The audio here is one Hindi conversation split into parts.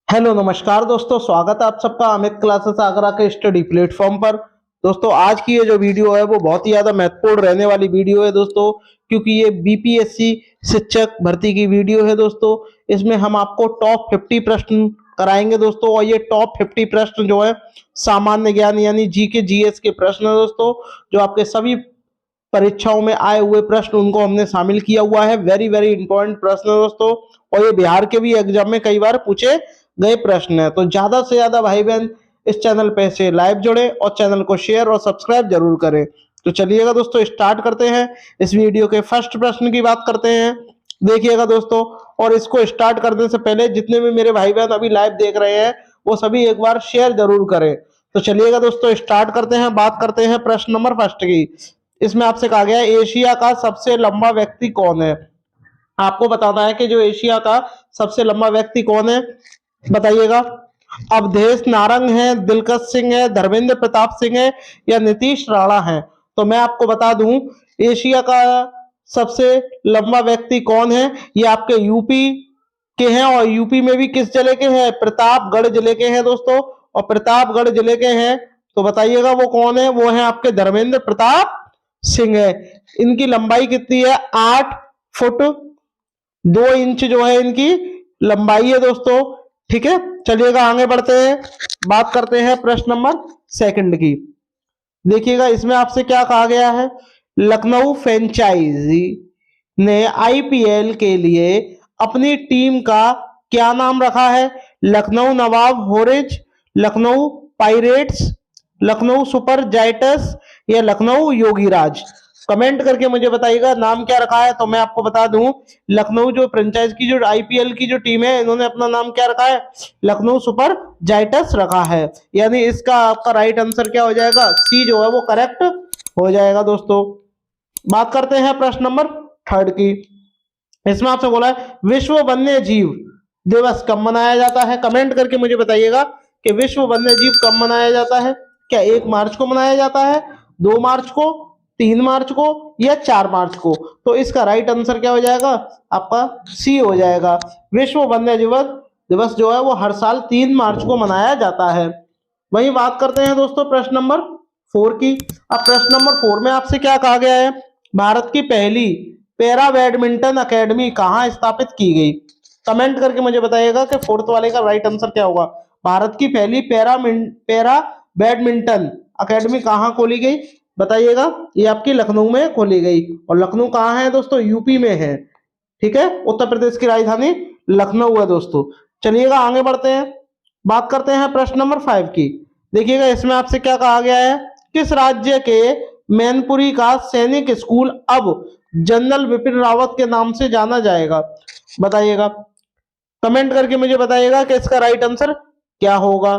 हेलो नमस्कार दोस्तों, स्वागत है आप सबका अमित क्लासेस आगरा के स्टडी प्लेटफॉर्म पर। दोस्तों आज की ये जो वीडियो है वो बहुत ही ज्यादा महत्वपूर्ण रहने वाली वीडियो है दोस्तों, क्योंकि ये बीपीएससी शिक्षक भर्ती की वीडियो है दोस्तों। इसमें हम आपको टॉप 50 प्रश्न कराएंगे दोस्तों, और ये टॉप 50 प्रश्न जो है सामान्य ज्ञान यानी जीके जीएस के प्रश्न है दोस्तों, जो आपके सभी परीक्षाओं में आए हुए प्रश्न उनको हमने शामिल किया हुआ है। वेरी वेरी इंपॉर्टेंट प्रश्न है दोस्तों, और ये बिहार के भी एग्जाम में कई बार पूछे गए प्रश्न है। तो ज्यादा से ज्यादा भाई बहन इस चैनल पे से लाइव जुड़े और चैनल को शेयर और सब्सक्राइब जरूर करें। तो चलिएगा दोस्तों, स्टार्ट करते हैं। इस वीडियो के फर्स्ट प्रश्न की बात करते हैं। देखिएगा दोस्तों, और इसको स्टार्ट करने से पहले जितने भी मेरे भाई बहन अभी लाइव देख रहे हैं वो सभी एक बार शेयर जरूर करें। तो चलिएगा दोस्तों, स्टार्ट करते हैं। बात करते हैं प्रश्न नंबर फर्स्ट की। इसमें आपसे कहा गया है एशिया का सबसे लंबा व्यक्ति कौन है। आपको बताना है कि जो एशिया का सबसे लंबा व्यक्ति कौन है, बताइएगा। अवधेश नारंग है, दिलकश सिंह है, धर्मेंद्र प्रताप सिंह है या नीतीश राणा है। तो मैं आपको बता दूं, एशिया का सबसे लंबा व्यक्ति कौन है, ये आपके यूपी के हैं, और यूपी में भी किस जिले के हैं, प्रतापगढ़ जिले के हैं दोस्तों, और प्रतापगढ़ जिले के हैं। तो बताइएगा वो कौन है, वो है आपके धर्मेंद्र प्रताप सिंह है। इनकी लंबाई कितनी है, 8 फुट 2 इंच जो है इनकी लंबाई है दोस्तों। ठीक है, चलिएगा आगे बढ़ते हैं। बात करते हैं प्रश्न नंबर सेकंड की। देखिएगा इसमें आपसे क्या कहा गया है। लखनऊ फ्रेंचाइजी ने आईपीएल के लिए अपनी टीम का क्या नाम रखा है। लखनऊ नवाब हॉरिज, Lucknow Pirates, Lucknow Super Giants या लखनऊ योगीराज। कमेंट करके मुझे बताइएगा नाम क्या रखा है। तो मैं आपको बता दूं, लखनऊ जो फ्रेंचाइज की जो आईपीएल की जो टीम है, इन्होंने अपना नाम क्या रखा है, लखनऊ सुपर जायंट्स रखा है। यानी इसका आपका राइट आंसर क्या हो जाएगा, सी जो है वो करेक्ट हो जाएगा दोस्तों। बात करते हैं प्रश्न नंबर थर्ड की। इसमें आपसे बोला है विश्व वन्य जीव दिवस कब मनाया जाता है। कमेंट करके मुझे बताइएगा कि विश्व वन्य जीव कब मनाया जाता है। क्या 1 मार्च को मनाया जाता है, 2 मार्च को, 3 मार्च को या 4 मार्च को। तो इसका राइट आंसर क्या हो जाएगा, आपका सी हो जाएगा। विश्व वन्य जीव दिवस जो है वो हर साल 3 मार्च को मनाया जाता है। वही बात करते हैं दोस्तों प्रश्न नंबर 4 की। अब प्रश्न नंबर 4 में आपसे क्या कहा गया है, भारत की पहली पैरा बैडमिंटन अकेडमी कहाँ स्थापित की गई। कमेंट करके मुझे बताइएगा कि फोर्थ वाले का राइट आंसर क्या होगा। भारत की पहली पैरा बैडमिंटन अकेडमी कहाँ खोली गई, बताइएगा। ये आपकी लखनऊ में खोली गई, और लखनऊ कहाँ है दोस्तों, यूपी में है। ठीक है, उत्तर प्रदेश की राजधानी लखनऊ है दोस्तों। चलिएगा आगे बढ़ते हैं। बात करते हैं प्रश्न नंबर 5 की। देखिएगा इसमें आपसे क्या कहा गया है, किस राज्य के मैनपुरी का सैनिक स्कूल अब जनरल बिपिन रावत के नाम से जाना जाएगा, बताइएगा। कमेंट करके मुझे बताइएगा कि इसका राइट आंसर क्या होगा।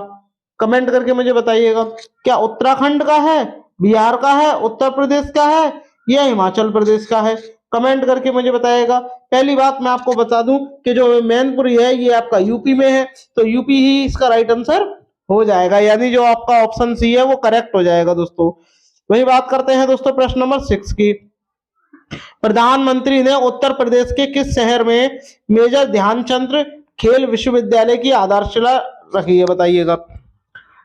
कमेंट करके मुझे बताइएगा, क्या उत्तराखंड का है, बिहार का है, उत्तर प्रदेश का है या हिमाचल प्रदेश का है। कमेंट करके मुझे बताइएगा। पहली बात मैं आपको बता दूं कि जो मैनपुरी है ये आपका यूपी में है, तो यूपी ही इसका राइट आंसर हो जाएगा, यानी जो आपका ऑप्शन सी है वो करेक्ट हो जाएगा दोस्तों। वही बात करते हैं दोस्तों प्रश्न नंबर 6 की। प्रधानमंत्री ने उत्तर प्रदेश के किस शहर में मेजर ध्यानचंद खेल विश्वविद्यालय की आधारशिला रखी है, बताइएगा।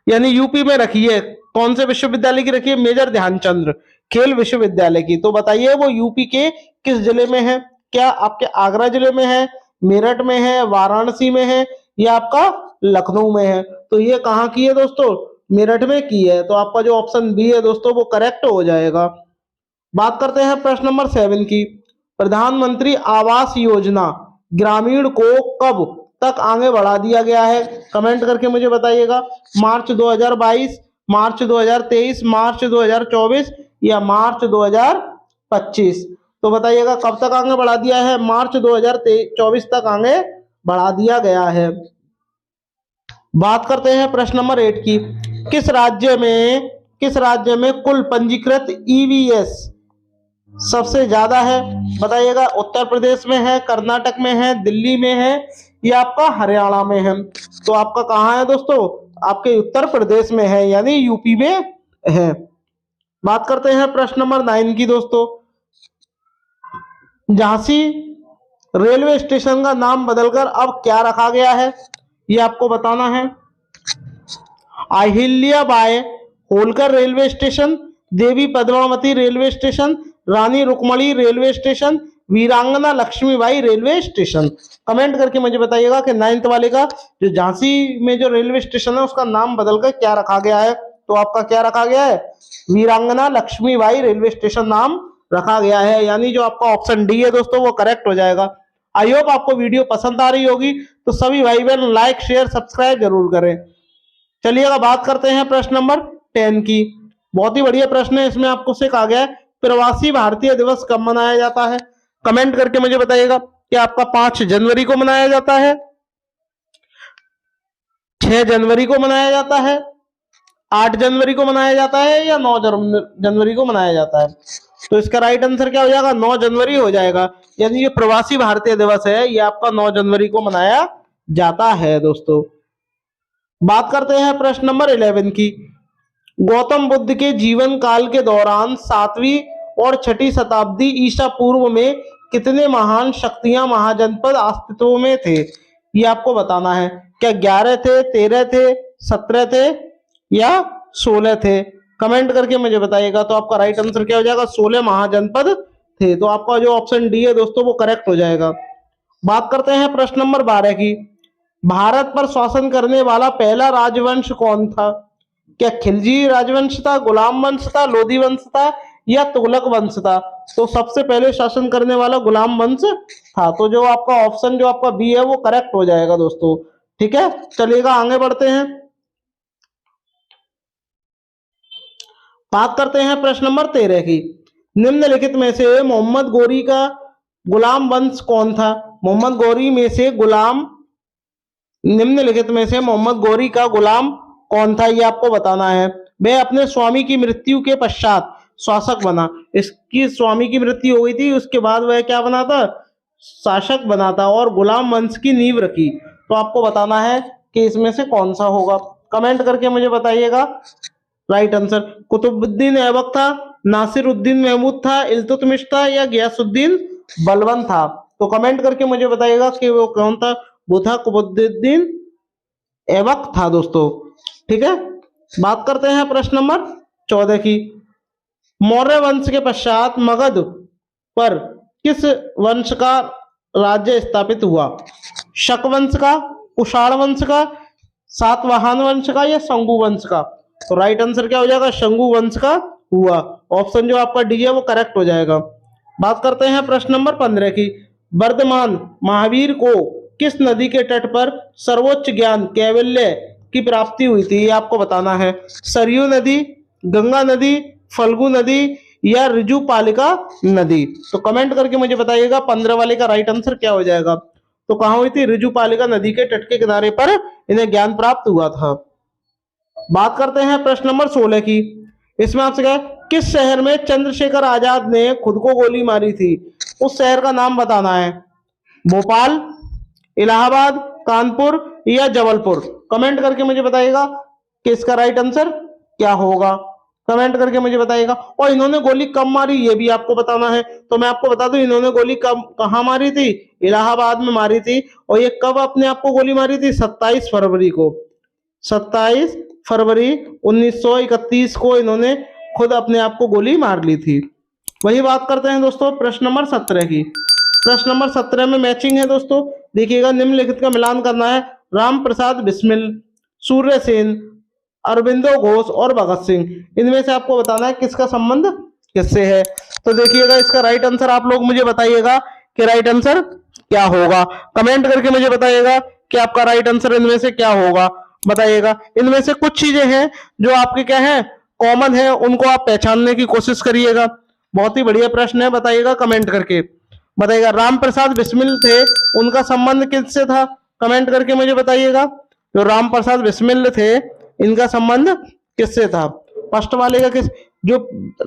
यानी यूपी में रखी है, कौन से विश्वविद्यालय की रखी है, मेजर ध्यानचंद खेल विश्वविद्यालय की। तो बताइए वो यूपी के किस जिले में है। क्या आपके आगरा जिले में है, मेरठ में है, वाराणसी में है या आपका लखनऊ में है। तो ये कहाँ की है दोस्तों, मेरठ में की है। तो आपका जो ऑप्शन बी है दोस्तों वो करेक्ट हो जाएगा। बात करते हैं प्रश्न नंबर 7 की। प्रधानमंत्री आवास योजना ग्रामीण को कब तक आगे बढ़ा दिया गया है। कमेंट करके मुझे बताइएगा। मार्च 2022, मार्च 2023, मार्च 2024 या मार्च 2025। तो बताइएगा कब तक आगे बढ़ा दिया है, मार्च 2024 तक आगे बढ़ा दिया गया है। बात करते हैं प्रश्न नंबर 8 की। किस राज्य में कुल पंजीकृत ईवीएस सबसे ज्यादा है, बताइएगा। उत्तर प्रदेश में है, कर्नाटक में है, दिल्ली में है या आपका हरियाणा में है। तो आपका कहाँ है दोस्तों, आपके उत्तर प्रदेश में है, यानी यूपी में है। बात करते हैं प्रश्न नंबर 9 की दोस्तों। झांसी रेलवे स्टेशन का नाम बदलकर अब क्या रखा गया है। ये आपको बताना है। अहिल्याबाई होलकर रेलवे स्टेशन, देवी पद्मावती रेलवे स्टेशन, रानी रुक्मणी रेलवे स्टेशन, वीरांगना लक्ष्मीबाई रेलवे स्टेशन। कमेंट करके मुझे बताइएगा कि 9th वाले का जो झांसी में जो रेलवे स्टेशन है उसका नाम बदलकर क्या रखा गया है। तो आपका क्या रखा गया है, वीरांगना लक्ष्मीबाई रेलवे स्टेशन नाम रखा गया है, यानी जो आपका ऑप्शन डी है दोस्तों वो करेक्ट हो जाएगा। आई होप आपको वीडियो पसंद आ रही होगी, तो सभी भाई बहन लाइक शेयर सब्सक्राइब जरूर करें। चलिएगा बात करते हैं प्रश्न नंबर 10 की। बहुत ही बढ़िया प्रश्न है, इसमें आपको से कहा गया है प्रवासी भारतीय दिवस कब मनाया जाता है। कमेंट करके मुझे बताइएगा कि आपका 5 जनवरी को मनाया जाता है, 6 जनवरी को मनाया जाता है, 8 जनवरी को मनाया जाता है या 9 जनवरी को मनाया जाता है। तो इसका राइट आंसर क्या हो जाएगा, 9 जनवरी हो जाएगा। यानी ये प्रवासी भारतीय दिवस है, ये आपका 9 जनवरी को मनाया जाता है दोस्तों। बात करते हैं प्रश्न नंबर 11 की। गौतम बुद्ध के जीवन काल के दौरान 7वीं और 6ठी शताब्दी ईसा पूर्व में कितने महान शक्तियां महाजनपद अस्तित्व में थे, ये आपको बताना है। क्या 11 थे, 13 थे, 17 थे या 16 थे। कमेंट करके मुझे बताइएगा। तो आपका राइट आंसर क्या हो जाएगा, 16 महाजनपद थे। तो आपका जो ऑप्शन डी है दोस्तों वो करेक्ट हो जाएगा। बात करते हैं प्रश्न नंबर 12 की। भारत पर शासन करने वाला पहला राजवंश कौन था। क्या खिलजी राजवंश था, गुलाम वंश था, लोधी वंश था या तुगलक वंश था। तो सबसे पहले शासन करने वाला गुलाम वंश था। तो जो आपका ऑप्शन जो आपका बी है वो करेक्ट हो जाएगा दोस्तों। ठीक है, चलिएगा आगे बढ़ते हैं। बात करते हैं प्रश्न नंबर 13 की। निम्नलिखित में से मोहम्मद गोरी का गुलाम वंश कौन था। मोहम्मद गोरी में से गुलाम निम्नलिखित में से मोहम्मद गोरी का गुलाम कौन था, ये आपको बताना है। वह अपने स्वामी की मृत्यु के पश्चात शासक बना। इसकी स्वामी की मृत्यु हो गई थी, उसके बाद वह क्या बना था, शासक बना था और गुलाम वंश की नींव रखी। तो आपको बताना है कि इसमें से कौन सा होगा। कमेंट करके मुझे बताइएगा राइट आंसर। कुतुबुद्दीन ऐबक था, नासिरुद्दीन महमूद था, इल्तुतमिश था या गयासुद्दीन बलबन था। तो कमेंट करके मुझे बताइएगा कि वो कौन था। वो था कुतुबुद्दीन ऐबक था दोस्तों। ठीक है, बात करते हैं प्रश्न नंबर 14 की। मौर्य वंश के पश्चात मगध पर किस वंश का राज्य स्थापित हुआ। शक वंश का, कुषाण वंश का, सातवाहन वंश का या शंगु वंश का। तो राइट आंसर क्या हो जाएगा, शंगु वंश का हुआ। ऑप्शन जो आपका डी है वो करेक्ट हो जाएगा। बात करते हैं प्रश्न नंबर 15 की। वर्धमान महावीर को किस नदी के तट पर सर्वोच्च ज्ञान कैवल्य की प्राप्ति हुई थी, ये आपको बताना है। सरयू नदी, गंगा नदी, फल्गु नदी या ऋजुपालिका नदी। तो कमेंट करके मुझे बताइएगा 15 वाले का राइट आंसर क्या हो जाएगा। तो कहां हुई थी, ऋजुपालिका नदी के तट के किनारे पर इन्हें ज्ञान प्राप्त हुआ था। बात करते हैं प्रश्न नंबर 16 की। इसमें आपसे क्या है, किस शहर में चंद्रशेखर आजाद ने खुद को गोली मारी थी, उस शहर का नाम बताना है। भोपाल, इलाहाबाद, कानपुर या जबलपुर। कमेंट करके मुझे बताइएगा कि इसका राइट आंसर क्या होगा। कमेंट करके मुझे बताइएगा। और इन्होंने गोली कब मारी ये भी आपको बताना है। तो मैं आपको बता दूं इन्होंने गोली कब कहां मारी थी, इलाहाबाद में मारी थी। और ये कब अपने आप को गोली मारी थी, 27 फरवरी को। 27 फरवरी 1931 को इन्होंने खुद अपने आप को गोली मार ली थी। वही बात करते हैं दोस्तों प्रश्न नंबर 17 की। प्रश्न नंबर 17 में मैचिंग है दोस्तों। देखिएगा, निम्नलिखित का मिलान करना है। राम प्रसाद बिस्मिल, सूर्य सेन, अरविंदो घोष और भगत सिंह, इनमें से आपको बताना है किसका संबंध किससे है। तो देखिएगा इसका राइट आंसर आप लोग मुझे बताइएगा कि राइट आंसर क्या होगा। कमेंट करके मुझे बताइएगा कि आपका राइट आंसर इनमें से क्या होगा, बताइएगा। इनमें से कुछ चीजें हैं जो आपके क्या है, कॉमन है, उनको आप पहचानने की कोशिश करिएगा। बहुत ही बढ़िया प्रश्न है, बताइएगा कमेंट करके। बताइएगा राम प्रसाद बिस्मिल थे, उनका संबंध किससे था। कमेंट करके मुझे बताइएगा। जो राम प्रसाद बिस्मिल थे इनका संबंध किससे था। फर्स्ट वाले का किस, जो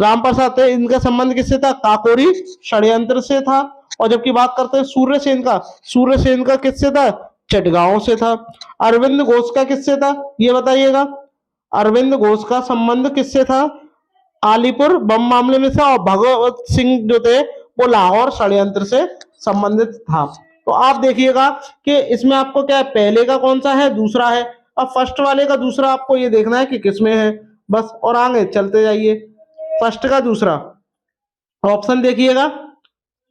राम प्रसाद थे इनका संबंध किससे था, काकोरी षड्यंत्र से था। और जबकि बात करते हैं सूर्य सेन का किससे था, चटगांव से था। अरविंद घोष का किससे था ये बताइएगा। अरविंद घोष का संबंध किससे था, आलीपुर बम मामले में था। और भगवत सिंह जो थे वो लाहौर षड्यंत्र से संबंधित था। तो आप देखिएगा कि इसमें आपको क्या है, पहले का कौन सा है, दूसरा है। अब फर्स्ट वाले का दूसरा आपको ये देखना है कि किसमें है, बस, और आगे चलते जाइए। फर्स्ट का दूसरा ऑप्शन देखिएगा,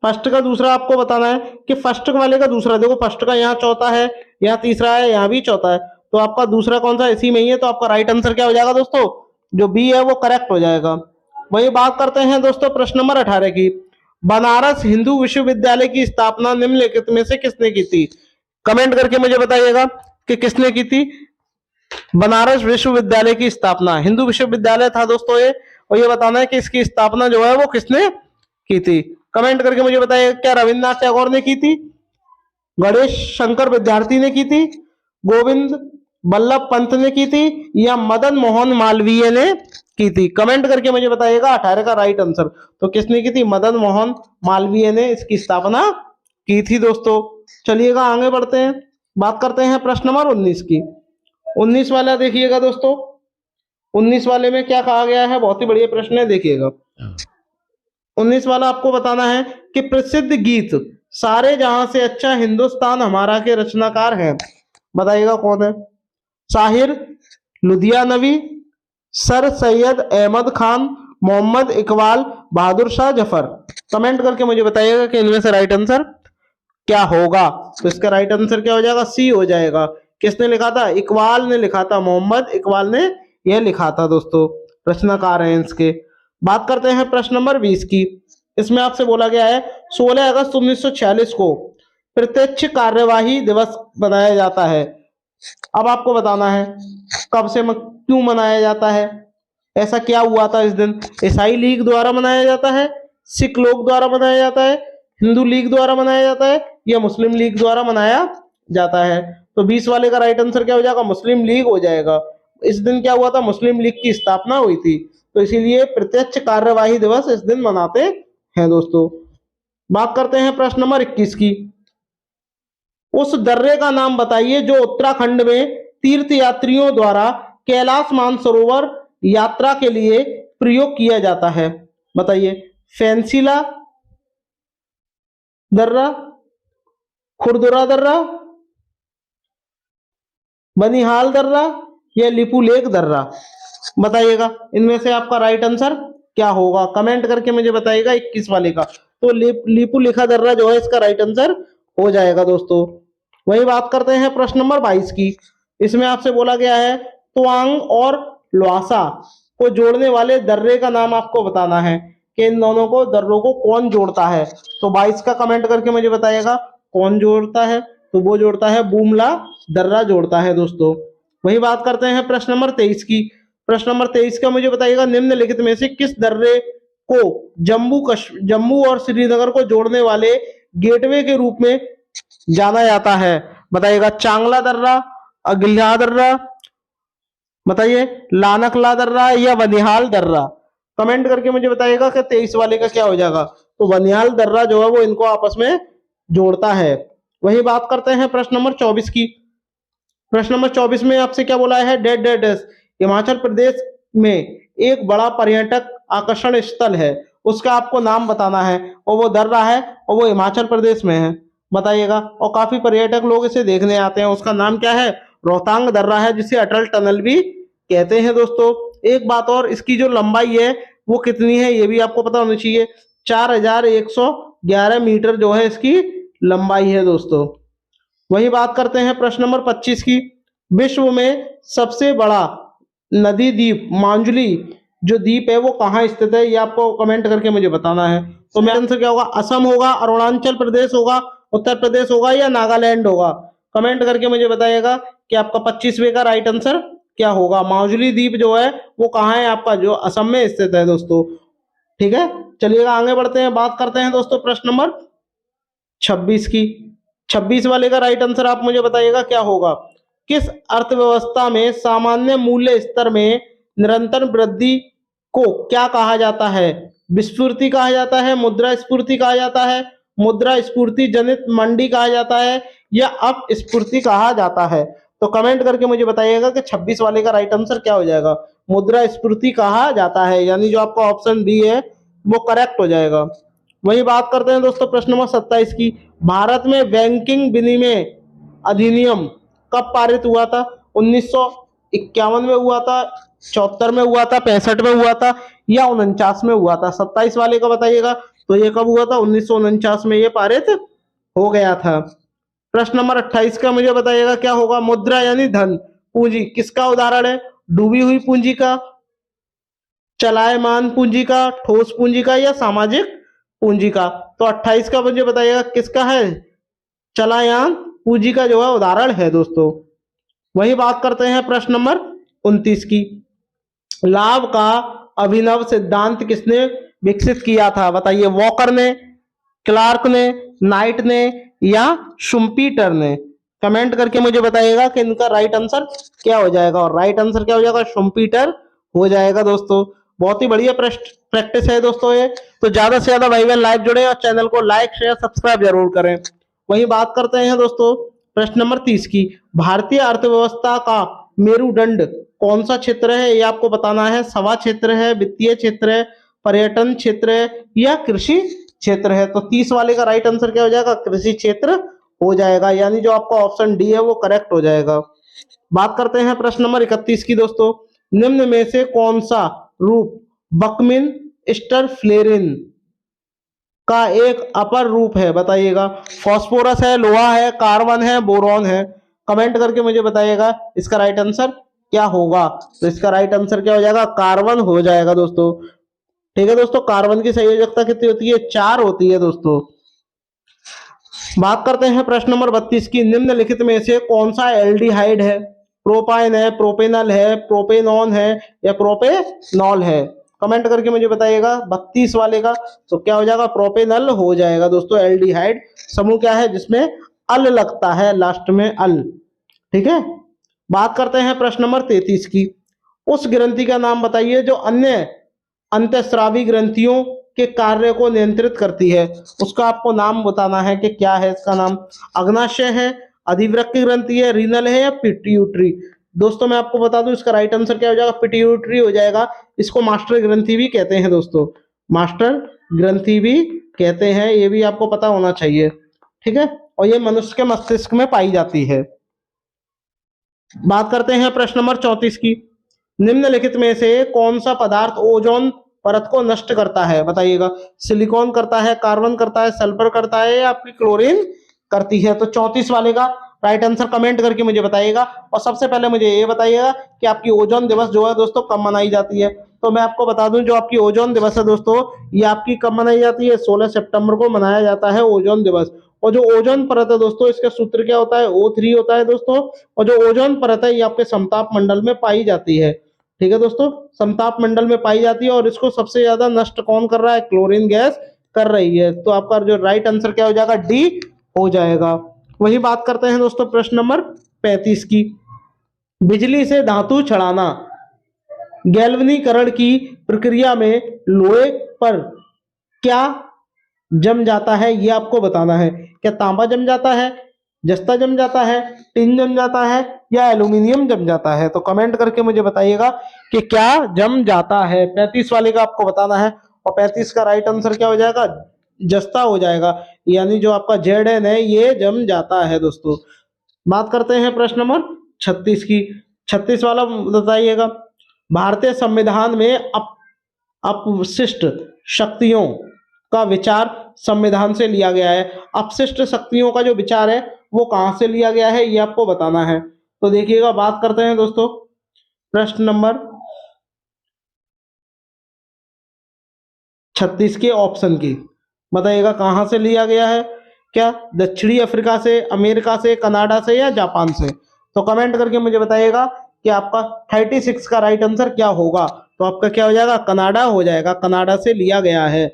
फर्स्ट का दूसरा आपको बताना है कि फर्स्ट वाले का दूसरा, देखो फर्स्ट का यहाँ चौथा है, यहाँ तीसरा है, यहाँ भी चौथा है, तो आपका दूसरा कौन सा, इसी में ही है। तो आपका राइट आंसर क्या हो जाएगा दोस्तों, जो बी है वो करेक्ट हो जाएगा। वही बात करते हैं दोस्तों प्रश्न नंबर 18 की। बनारस हिंदू विश्वविद्यालय की स्थापना निम्नलिखित में से किसने की थी? कमेंट करके मुझे बताइएगा कि किसने की थी बनारस विश्वविद्यालय की स्थापना। हिंदू विश्वविद्यालय था दोस्तों ये, और ये बताना है कि इसकी स्थापना जो है वो किसने की थी। कमेंट करके मुझे बताइए, क्या रविन्द्रनाथ टैगोर ने की थी, गणेश शंकर विद्यार्थी ने की थी, गोविंद बल्लभ पंत ने की थी, या मदन मोहन मालवीय ने की थी? कमेंट करके मुझे बताइएगा 18 का राइट आंसर। तो किसने की थी? मदन मोहन मालवीय ने इसकी स्थापना की थी दोस्तों। चलिएगा आगे बढ़ते हैं, बात करते हैं प्रश्न नंबर 19 की। 19 वाला देखिएगा दोस्तों, 19 वाले में क्या कहा गया है, बहुत ही बढ़िया प्रश्न है, देखिएगा। 19 वाला आपको बताना है कि प्रसिद्ध गीत सारे जहां से अच्छा हिंदुस्तान हमारा के रचनाकार हैं, बताइएगा कौन है? शाहिर लुधियानवी, सर सैयद अहमद खान, मोहम्मद इकबाल, बहादुर शाह जफर। कमेंट करके मुझे बताइएगा कि इनमें से राइट आंसर क्या होगा। तो इसका राइट आंसर क्या हो जाएगा? सी हो जाएगा। किसने लिखा था? इकबाल ने लिखा था, मोहम्मद इकबाल ने यह लिखा था दोस्तों, रचनाकार हैं इसके। बात करते हैं प्रश्न नंबर 20 की। इसमें आपसे बोला गया है 16 अगस्त 1946 को प्रत्यक्ष कार्यवाही दिवस मनाया जाता है। अब आपको बताना है कब से क्यों मनाया जाता है, ऐसा क्या हुआ था इस दिन? ईसाई लीग द्वारा मनाया जाता है, सिख लोग द्वारा मनाया जाता है, हिंदू लीग द्वारा मनाया जाता है, या मुस्लिम लीग द्वारा मनाया जाता है? तो 20 वाले का राइट आंसर क्या हो जाएगा? मुस्लिम लीग हो जाएगा। इस दिन क्या हुआ था? मुस्लिम लीग की स्थापना हुई थी, तो इसीलिए प्रत्यक्ष कार्यवाही दिवस इस दिन मनाते हैं दोस्तों। बात करते हैं प्रश्न नंबर 21 की। उस दर्रे का नाम बताइए जो उत्तराखंड में तीर्थ यात्रियों द्वारा कैलाश मानसरोवर यात्रा के लिए प्रयोग किया जाता है, बताइए। फैंसीला दर्रा, खुरदुरा दर्रा, बनिहाल दर्रा, या लिपुलेख दर्रा? बताइएगा इनमें से आपका राइट आंसर क्या होगा, कमेंट करके मुझे बताइएगा 21 वाले का। तो लिपुलेखा दर्रा जो है इसका राइट आंसर हो जाएगा दोस्तों। वही बात करते हैं प्रश्न नंबर 22 की। इसमें आपसे बोला गया है तवांग और ल्वासा को जोड़ने वाले दर्रे का नाम आपको बताना है कि इन दोनों को दर्रों को कौन जोड़ता है। तो 22 का कमेंट करके मुझे बताइएगा कौन जोड़ता है। तो वो जोड़ता है बूमला दर्रा जोड़ता है दोस्तों। वही बात करते हैं प्रश्न नंबर 23 की। प्रश्न नंबर 23 का मुझे बताइएगा निम्नलिखित में से किस दर्रे को जम्मू और श्रीनगर को जोड़ने वाले गेटवे के रूप में जाना जाता है, बताइएगा। चांगला दर्रा, अगिल्हा दर्रा, बताइए, लानकला दर्रा, या बनिहाल दर्रा? कमेंट करके मुझे बताइएगा कि 23 वाले का क्या हो जाएगा। तो बनिहाल दर्रा जो है वो इनको आपस में जोड़ता है। वही बात करते हैं प्रश्न नंबर 24 की। प्रश्न नंबर 24 में आपसे क्या बोला है? डेड हिमाचल प्रदेश में एक बड़ा पर्यटक आकर्षण स्थल है, उसका आपको नाम बताना है, और वो दर्रा है और वो हिमाचल प्रदेश में है, बताइएगा। और काफी पर्यटक लोग इसे देखने आते हैं, उसका नाम क्या है? रोहतांग दर्रा है, जिसे अटल टनल भी कहते हैं दोस्तों। एक बात और, इसकी जो लंबाई है वो कितनी है ये भी आपको पता होना चाहिए। 4111 मीटर जो है इसकी लंबाई है दोस्तों। वही बात करते हैं प्रश्न नंबर 25 की। विश्व में सबसे बड़ा नदी द्वीप मांजुली जो द्वीप है वो कहाँ स्थित है, ये आपको कमेंट करके मुझे बताना है। तो मेरा आंसर क्या होगा? असम होगा, अरुणाचल प्रदेश होगा, उत्तर प्रदेश होगा, या नागालैंड होगा? कमेंट करके मुझे बताइएगा कि आपका 25वें का राइट आंसर क्या होगा। माजुली द्वीप जो है वो कहाँ है आपका? जो असम में स्थित है दोस्तों। ठीक है, चलिएगा आगे बढ़ते हैं, बात करते हैं दोस्तों प्रश्न नंबर 26 की। 26 वाले का राइट आंसर आप मुझे बताइएगा क्या होगा। किस अर्थव्यवस्था में सामान्य मूल्य स्तर में निरंतर वृद्धि को क्या कहा जाता है? विस्फूर्ति कहा जाता है, मुद्रा स्फूर्ति कहा जाता है, मुद्रा स्फूर्ति जनित मंदी कहा जाता है, या अपस्फूर्ति कहा जाता है? तो कमेंट करके मुझे बताइएगा कि 26 वाले का राइट आंसर क्या हो जाएगा। मुद्रा स्फूर्ति कहा जाता है, यानी जो आपका ऑप्शन बी है वो करेक्ट हो जाएगा। वही बात करते हैं दोस्तों प्रश्न नंबर 27 की। भारत में बैंकिंग विनिमय अधिनियम कब पारित हुआ था? 1951 में हुआ था, 74 में हुआ था, 65 में हुआ था या 49 में हुआ था? 27 वाले का बताइएगा। तो ये कब हुआ था? 1949 में ये पारित हो गया था। प्रश्न नंबर 28 का मुझे बताइएगा क्या होगा? मुद्रा यानी धन पूंजी किसका उदाहरण है? डूबी हुई पूंजी का, चलायमान पूंजी का, ठोस पूंजी का या सामाजिक पूंजी का? तो 28 का मुझे बताइएगा किसका है? चलायमान पूंजी का जो है उदाहरण है दोस्तों। वही बात करते हैं प्रश्न नंबर 29 की। लाभ का अभिनव सिद्धांत किसने विकसित किया था? बताइए। वॉकर ने, क्लार्क ने, नाइट ने या शुम्पीटर ने? कमेंट करके मुझे बताइएगा कि इनका राइट आंसर क्या हो जाएगा। और राइट आंसर क्या हो जाएगा? शुम्पीटर हो जाएगा दोस्तों। बहुत ही बढ़िया प्रैक्टिस है दोस्तों ये। तो ज्यादा से ज्यादा भाई बहन लाइव जुड़े और चैनल को लाइक शेयर सब्सक्राइब जरूर करें। वही बात करते हैं दोस्तों प्रश्न नंबर 30 की। भारतीय अर्थव्यवस्था का मेरुदंड कौन सा क्षेत्र है? ये आपको बताना है। सेवा क्षेत्र है, वित्तीय क्षेत्र है, पर्यटन क्षेत्र है या कृषि क्षेत्र है? तो 30 वाले का राइट आंसर क्या हो जाएगा? कृषि क्षेत्र हो जाएगा, यानी जो आपका ऑप्शन डी है वो करेक्ट हो जाएगा। बात करते हैं प्रश्न नंबर 31 की दोस्तों। निम्न में से कौन सा रूप बकमिन स्टरफ्लेरिन का एक अपर रूप है? बताइएगा। फास्फोरस है, लोहा है, कार्बन है, बोरॉन है? कमेंट करके मुझे बताइएगा इसका राइट आंसर क्या होगा। तो इसका राइट आंसर क्या हो जाएगा? कार्बन हो जाएगा दोस्तों। ठीक है दोस्तों, कार्बन की संयोजकता कितनी होती है? 4 होती है दोस्तों। बात करते हैं प्रश्न नंबर 32 की। निम्नलिखित में से कौन सा एल्डिहाइड है? प्रोपाइन है, प्रोपेनल है, प्रोपेनॉन है या प्रोपेनॉल है? कमेंट करके मुझे बताइएगा 32 वाले का। तो क्या हो जाएगा? प्रोपेनल हो जाएगा दोस्तों। एल्डिहाइड समूह क्या है जिसमें अल लगता है लास्ट में, अल। ठीक है। बात करते हैं प्रश्न नंबर 33 की। उस ग्रंथि का नाम बताइए जो अन्य अंतःस्रावी ग्रंथियों के कार्य को नियंत्रित करती है। उसका आपको नाम बताना है कि क्या है इसका नाम। अग्नाशय है, अधिवृक्क ग्रंथि है, रीनल है या पिट्यूटरी? दोस्तों मैं आपको बता दूं इसका राइट आंसर क्या हो जाएगा? पिट्यूटरी हो जाएगा। इसको मास्टर ग्रंथि भी कहते हैं दोस्तों, मास्टर ग्रंथि भी कहते हैं, ये भी आपको पता होना चाहिए। ठीक है। और ये मनुष्य के मस्तिष्क में पाई जाती है। बात करते हैं प्रश्न नंबर 34 की। निम्नलिखित में से कौन सा पदार्थ ओजोन परत को नष्ट करता है? बताइएगा। सिलिकॉन करता है, कार्बन करता है, सल्फर करता है या आपकी क्लोरीन करती है? तो 34 वाले का राइट आंसर कमेंट करके मुझे बताइएगा। और सबसे पहले मुझे ये बताइएगा कि आपकी ओजोन दिवस जो है दोस्तों कब मनाई जाती है? तो मैं आपको बता दूं जो आपकी ओजोन दिवस है दोस्तों, ये आपकी कब मनाई जाती है? 16 सितंबर को मनाया जाता है ओजोन दिवस। और जो ओजोन परत है दोस्तों, इसका सूत्र क्या होता है? O3 होता है दोस्तों। और जो ओजोन परत है ये आपके समताप मंडल में पाई जाती है। ठीक है दोस्तों, समताप मंडल में पाई जाती है। और इसको सबसे ज्यादा नष्ट कौन कर रहा है? क्लोरीन गैस कर रही है। तो आपका जो राइट आंसर क्या हो जाएगा? डी हो जाएगा। वही बात करते हैं दोस्तों प्रश्न नंबर 35 की। बिजली से धातु छड़ाना गैल्वनीकरण की प्रक्रिया में लोहे पर क्या जम जाता है? ये आपको बताना है। क्या तांबा जम जाता है, जस्ता जम जाता है, टिन जम जाता है या एल्यूमिनियम जम जाता है? तो कमेंट करके मुझे बताइएगा कि क्या जम जाता है। 35 वाले का आपको बताना है। और 35 का राइट आंसर क्या हो जाएगा? जस्ता हो जाएगा, यानी जो आपका जेड है ये जम जाता है दोस्तों। बात करते हैं प्रश्न नंबर 36 की। 36 वाला बताइएगा। भारतीय संविधान में अपशिष्ट शक्तियों का विचार संविधान से लिया गया है। अपशिष्ट शक्तियों का जो विचार है वो कहां से लिया गया है ये आपको बताना है। तो देखिएगा, बात करते हैं दोस्तों प्रश्न नंबर 36 के ऑप्शन की। बताइएगा कहां से लिया गया है। क्या दक्षिणी अफ्रीका से, अमेरिका से, कनाडा से या जापान से? तो कमेंट करके मुझे बताइएगा कि आपका 36 का राइट आंसर क्या होगा। तो आपका क्या हो जाएगा? कनाडा हो जाएगा, कनाडा से लिया गया है।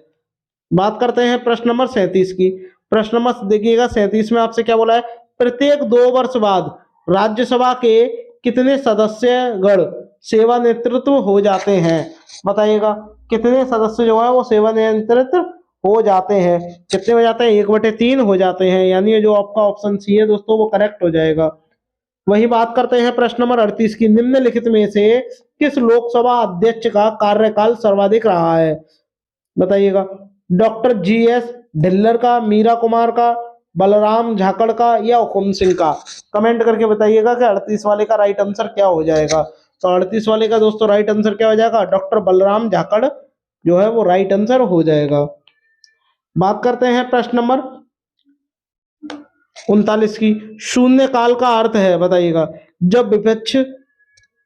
बात करते हैं प्रश्न नंबर 37 की। प्रश्न नंबर देखिएगा 37 में आपसे क्या बोला है? प्रत्येक 2 वर्ष बाद राज्यसभा के कितने सदस्यगण सेवानिवृत्त हो जाते हैं? बताइएगा। कितने सदस्य जो है वो सेवानिवृत्त हो जाते हैं? कितने हो जाते हैं? 1/3 हो जाते हैं, यानी जो आपका ऑप्शन सी है दोस्तों वो करेक्ट हो जाएगा। वही बात करते हैं प्रश्न नंबर 38 की। निम्नलिखित में से किस लोकसभा अध्यक्ष का कार्यकाल सर्वाधिक रहा है? बताइएगा। डॉक्टर GS ढिल्लर का, मीरा कुमार का, बलराम झाकड़ का या हुकुम सिंह का? कमेंट करके बताइएगा कि 38 वाले का राइट आंसर क्या हो जाएगा। तो 38 वाले का दोस्तों राइट आंसर क्या हो जाएगा? डॉक्टर बलराम झाकड़ जो है वो राइट आंसर हो जाएगा। बात करते हैं प्रश्न नंबर 39 की। शून्य काल का अर्थ है, बताइएगा। जब विपक्ष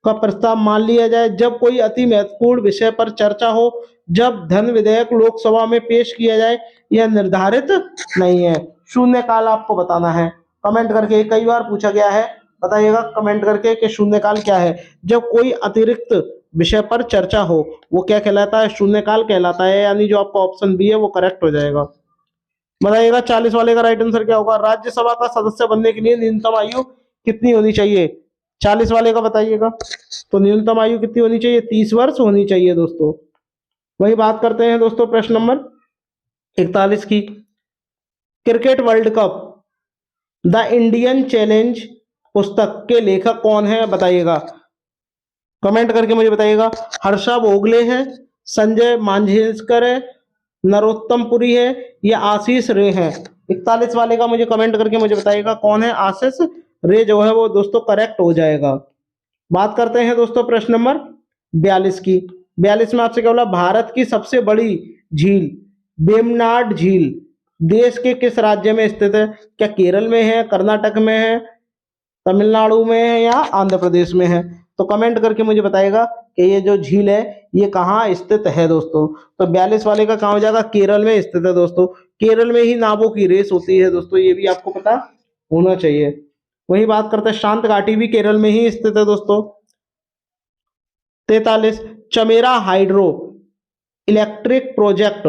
का प्रस्ताव मान लिया जाए, जब कोई अति महत्वपूर्ण विषय पर चर्चा हो, जब धन विधेयक लोकसभा में पेश किया जाए, यह निर्धारित नहीं है। शून्य काल आपको बताना है कमेंट करके, कई बार पूछा गया है, बताइएगा कमेंट करके कि शून्य काल क्या है। जब कोई अतिरिक्त विषय पर चर्चा हो, वो क्या कहलाता है? शून्य काल कहलाता है, यानी जो आपका ऑप्शन बी है वो करेक्ट हो जाएगा। बताइएगा 40 वाले का राइट आंसर क्या होगा? राज्यसभा का सदस्य बनने के लिए न्यूनतम आयु कितनी होनी चाहिए? 40 वाले का बताइएगा। तो न्यूनतम आयु कितनी होनी चाहिए? 30 वर्ष होनी चाहिए दोस्तों। वही बात करते हैं दोस्तों प्रश्न नंबर 41 की। Cricket world cup the Indian challenge पुस्तक के लेखक कौन है? बताइएगा कमेंट करके मुझे बताइएगा। हर्षा भोगले है, संजय मांझेसकर है, नरोत्तम पुरी है या आशीष रे है? 41 वाले का मुझे कमेंट करके मुझे बताइएगा कौन है? आशीष रे जो है वो दोस्तों करेक्ट हो जाएगा। बात करते हैं दोस्तों प्रश्न नंबर 42 की। 42 में आपसे क्या बोला? भारत की सबसे बड़ी झील वेम्बनाड झील देश के किस राज्य में स्थित है? क्या केरल में है, कर्नाटक में है, तमिलनाडु में है या आंध्र प्रदेश में है? तो कमेंट करके मुझे बताइएगा कि ये जो झील है ये कहाँ स्थित है दोस्तों। तो 42 वाले का कहाँ हो जाएगा? केरल में स्थित है दोस्तों। केरल में ही नावों की रेस होती है दोस्तों, ये भी आपको पता होना चाहिए। वही बात करते हैं, शांत घाटी भी केरल में ही स्थित है दोस्तों। 43 चमेरा हाइड्रो इलेक्ट्रिक प्रोजेक्ट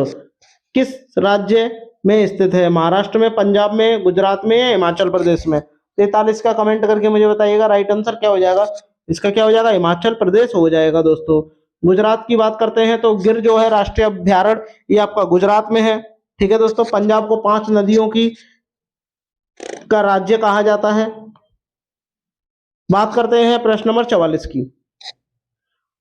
किस राज्य में स्थित है? महाराष्ट्र में, पंजाब में, गुजरात में या हिमाचल प्रदेश में? 43 का कमेंट करके मुझे बताइएगा राइट आंसर क्या हो जाएगा? इसका क्या हो जाएगा? हिमाचल प्रदेश हो जाएगा दोस्तों। गुजरात की बात करते हैं तो गिर जो है राष्ट्रीय अभ्यारण्य ये आपका गुजरात में है। ठीक है दोस्तों। पंजाब को 5 नदियों की का राज्य कहा जाता है। बात करते हैं प्रश्न नंबर 44 की।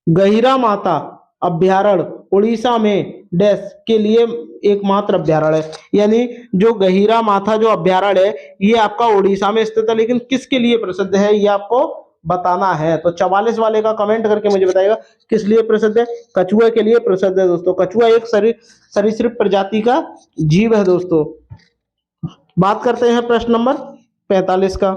गहिरा माता अभ्यारण्य उड़ीसा में डैश के लिए एकमात्र अभ्यारण्य है, यानी जो गहिरा माथा जो अभ्यारण्य है ये आपका उड़ीसा में स्थित है, लेकिन किसके लिए प्रसिद्ध है ये आपको बताना है। तो 44 वाले का कमेंट करके मुझे बताइएगा किस लिए प्रसिद्ध है? कछुए के लिए प्रसिद्ध है दोस्तों। कछुआ एक सरीसृप प्रजाति का जीव है दोस्तों। बात करते हैं प्रश्न नंबर 45 का।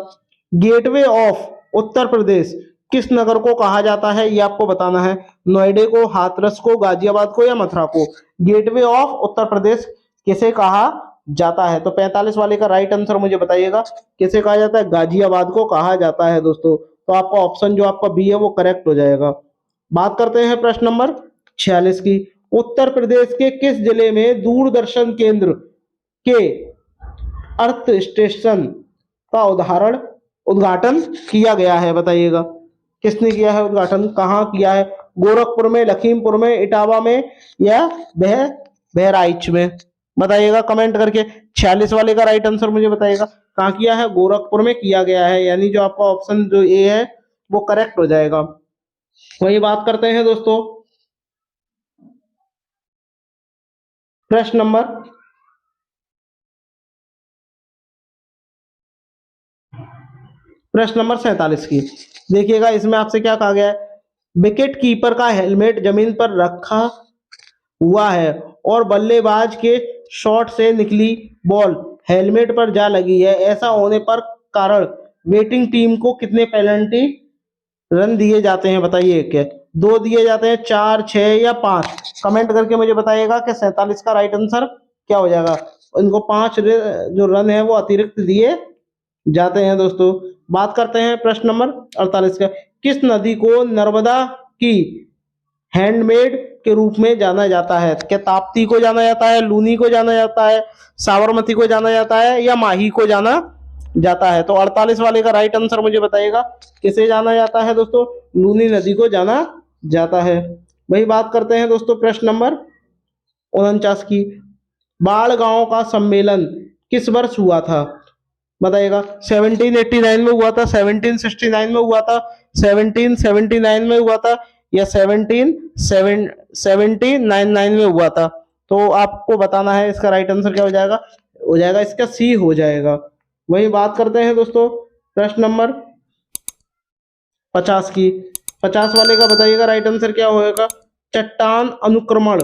गेटवे ऑफ उत्तर प्रदेश किस नगर को कहा जाता है ये आपको बताना है। नोएडा को, हाथरस को, गाजियाबाद को या मथुरा को? गेटवे ऑफ उत्तर प्रदेश किसे कहा जाता है? तो 45 वाले का राइट आंसर मुझे बताइएगा किसे कहा जाता है? गाजियाबाद को कहा जाता है दोस्तों। तो आपका ऑप्शन जो आपका बी है वो करेक्ट हो जाएगा। बात करते हैं प्रश्न नंबर 46 की। उत्तर प्रदेश के किस जिले में दूरदर्शन केंद्र के अर्थ स्टेशन का उद्घाटन किया गया है? बताइएगा किसने किया है उद्घाटन, कहाँ किया है? गोरखपुर में, लखीमपुर में, इटावा में या बहराइच में? बताइएगा कमेंट करके। 46 वाले का राइट आंसर मुझे बताइएगा कहाँ किया है? गोरखपुर में किया गया है, यानी जो आपका ऑप्शन जो ए है वो करेक्ट हो जाएगा। वही बात करते हैं दोस्तों प्रश्न नंबर 47 की। देखिएगा इसमें आपसे क्या कहा गया है? विकेट कीपर का हेलमेट जमीन पर रखा हुआ है और बल्लेबाज के शॉट से निकली बॉल हेलमेट पर जा लगी है, ऐसा होने पर कारण बैटिंग टीम को कितने पेनल्टी रन दिए जाते हैं? बताइए क्या 2 दिए जाते हैं, 4, 6 या 5? कमेंट करके मुझे बताइएगा कि 47 का राइट आंसर क्या हो जाएगा। इनको 5 जो रन है वो अतिरिक्त दिए जाते हैं दोस्तों। बात करते हैं प्रश्न नंबर 48 का। किस नदी को नर्मदा की हैंडमेड के रूप में जाना जाता है? क्या ताप्ती को जाना जाता है, लूनी को जाना जाता है, साबरमती को जाना जाता है या माही को जाना जाता है? तो 48 वाले का राइट आंसर मुझे बताइएगा किसे जाना जाता है दोस्तों? लूनी नदी को जाना जाता है। वही बात करते हैं दोस्तों प्रश्न नंबर 49 की। बाढ़ गांव का सम्मेलन किस वर्ष हुआ था? बताइएगा 1789 में हुआ था, 1769 में हुआ था, 1779 में हुआ था या 1799 में हुआ था? तो आपको बताना है इसका राइट आंसर क्या हो जाएगा इसका सी हो जाएगा। वही बात करते हैं दोस्तों प्रश्न नंबर 50 की। 50 वाले का बताइएगा राइट आंसर क्या होगा। चट्टान अनुक्रमण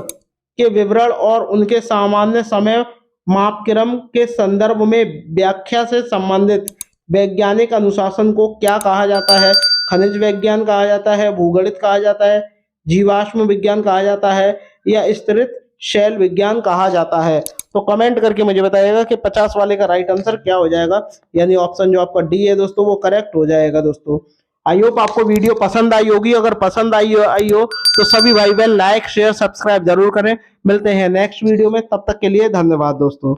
के विवरण और उनके सामान्य समय मापक्रम के संदर्भ में व्याख्या से संबंधित वैज्ञानिक अनुशासन को क्या कहा जाता है। खनिज विज्ञान कहा जाता है, भूगणित कहा जाता है, जीवाश्म विज्ञान कहा जाता है या स्तरित शैल विज्ञान कहा जाता है। तो कमेंट करके मुझे बताइएगा कि 50 वाले का राइट आंसर क्या हो जाएगा, यानी ऑप्शन जो आपका डी है दोस्तों वो करेक्ट हो जाएगा। दोस्तों आई होप आपको वीडियो पसंद आई होगी। अगर पसंद आई हो तो सभी भाई बहन लाइक शेयर सब्सक्राइब जरूर करें। मिलते हैं नेक्स्ट वीडियो में, तब तक के लिए धन्यवाद दोस्तों।